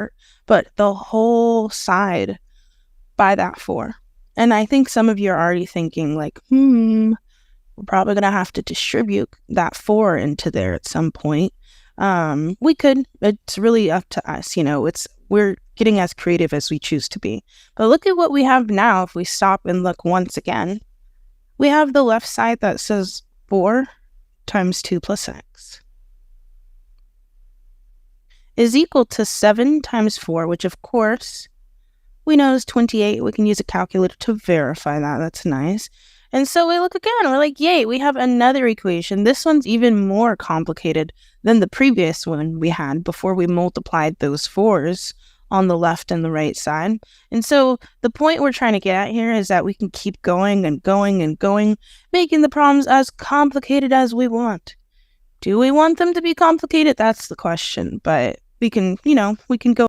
part, but the whole side by that 4. And I think some of you are already thinking like, we're probably going to have to distribute that 4 into there at some point. We could. It's really up to us. We're getting as creative as we choose to be. But look at what we have now. If we stop and look once again, we have the left side that says 4 times 2 plus x is equal to 7 times 4, which of course we know is 28. We can use a calculator to verify that. That's nice. And so we look again, we're like, yay, we have another equation. This one's even more complicated than the previous one we had before we multiplied those 4s on the left and the right side. And so the point we're trying to get at here is that we can keep going and going and going, making the problems as complicated as we want. Do we want them to be complicated? That's the question. But we can go